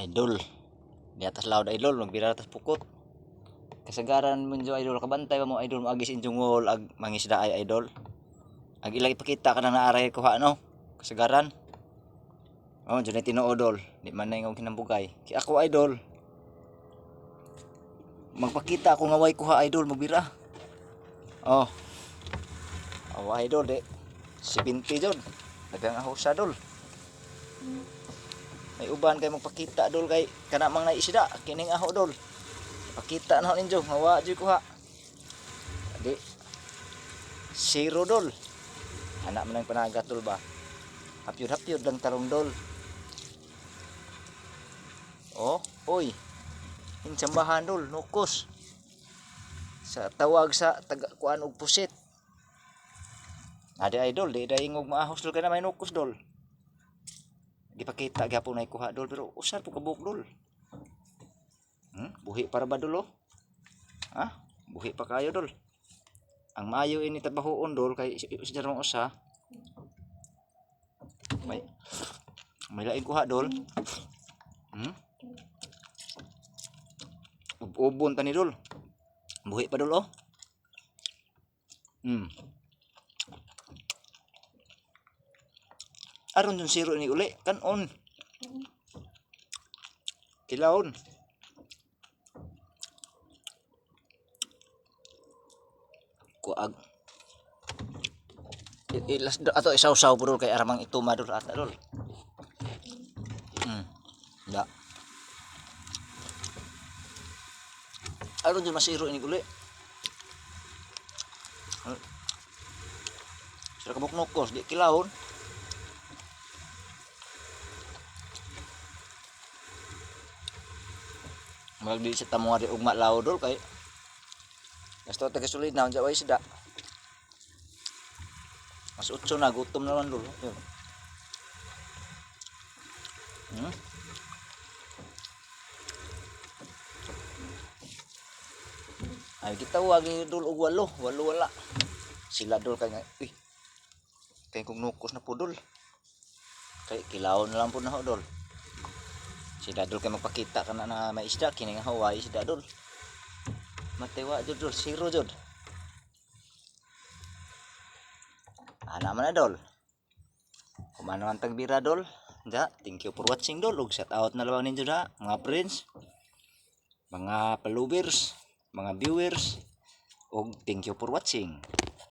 Idol. Di atas laod idol, magbira atas pukot. Kasagaran mo idol, kabantay mo idol, magis injungol ag mangisda ay idol. Ag ilagi pakita ka na naaray ko ha no. Kasagaran. Oh, dyan ay tinuodol. Di man na yung kinambugay. Kaya ako idol. Magpakita ako nga way ko ha idol, magbira. Oh. Awa idol di. 70 jud. Dagang ahosa dol. May uban kay magpakita dol kay kana mang naisda kining aho dol. Pakita na ninyo hawa jud ko ha. Di. Zero dol. Anak man ang panagat dol ba. Hapyod lang tarong dol. Oh, oy. Insambahan dol, nukos. Sa tawag sa taga kuan og pusit. Ade idol, di daingog maahos dol kana may nukos dol. Gipakita gyapon nay kuha dol pero usar po kabuk dol. Buhi para ba dol oh? Ha? Buhi pa kayo dol. Ang maayo ini trabahoon dol kay si jarong usa. May laing kuha dol. Ubon tani dol. Buhi pa dol oh. Aron yung siro ni uli kan on. Kilawon. Kuag. Ilas ato isaw-saw po dol kay aramang ituma dol ata dol. Da. Aron yung masiro ni uli. Sira kabuk nukos di kilawon. Magdi sa tamuari ugma lao dol kay gasto ta kasulid na unsa way sida. Mas utso na gutom naman dol. Yun. Ay kita wag ni dol og walo wala. Sila dol kay uy. Kay kung nukos na po dol. Kay kilawon na lang po na ho dol. Si dadol kay magpakita kana na may isda kining haway si dadol. Matewa jud dol, zero jud. Ana man na dol. Kumano man tag bira dol. Ja, thank you for watching dol. Ug shout out na lang ninyo da mga friends, mga followers, mga viewers. Ug thank you for watching.